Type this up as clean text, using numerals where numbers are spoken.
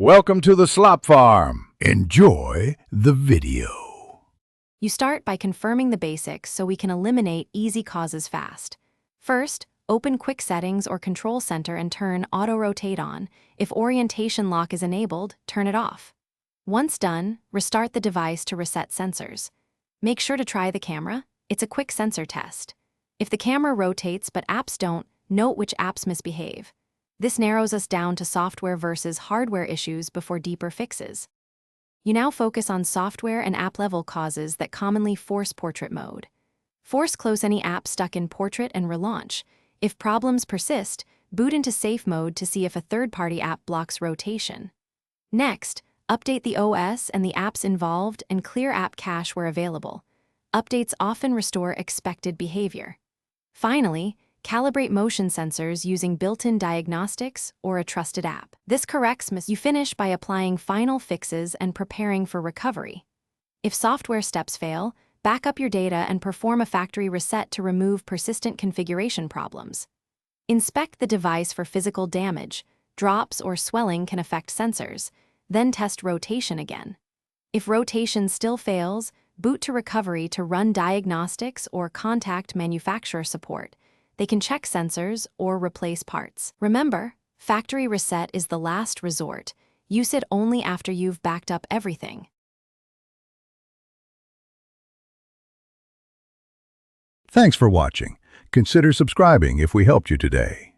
Welcome to the Slop Farm. Enjoy the video. You start by confirming the basics so we can eliminate easy causes fast. First, open Quick Settings or Control Center and turn Auto Rotate on. If Orientation Lock is enabled, turn it off. Once done, restart the device to reset sensors. Make sure to try the camera. It's a quick sensor test. If the camera rotates but apps don't, note which apps misbehave. This narrows us down to software versus hardware issues before deeper fixes. You now focus on software and app-level causes that commonly force portrait mode. Force close any app stuck in portrait and relaunch. If problems persist, boot into safe mode to see if a third-party app blocks rotation. Next, update the OS and the apps involved and clear app cache where available. Updates often restore expected behavior. Finally, calibrate motion sensors using built-in diagnostics or a trusted app. This corrects You finish by applying final fixes and preparing for recovery. If software steps fail, back up your data and perform a factory reset to remove persistent configuration problems. Inspect the device for physical damage. Drops or swelling can affect sensors. Then test rotation again. If rotation still fails, boot to recovery to run diagnostics or contact manufacturer support. They can check sensors or replace parts. Remember, factory reset is the last resort. Use it only after you've backed up everything. Thanks for watching. Consider subscribing if we helped you today.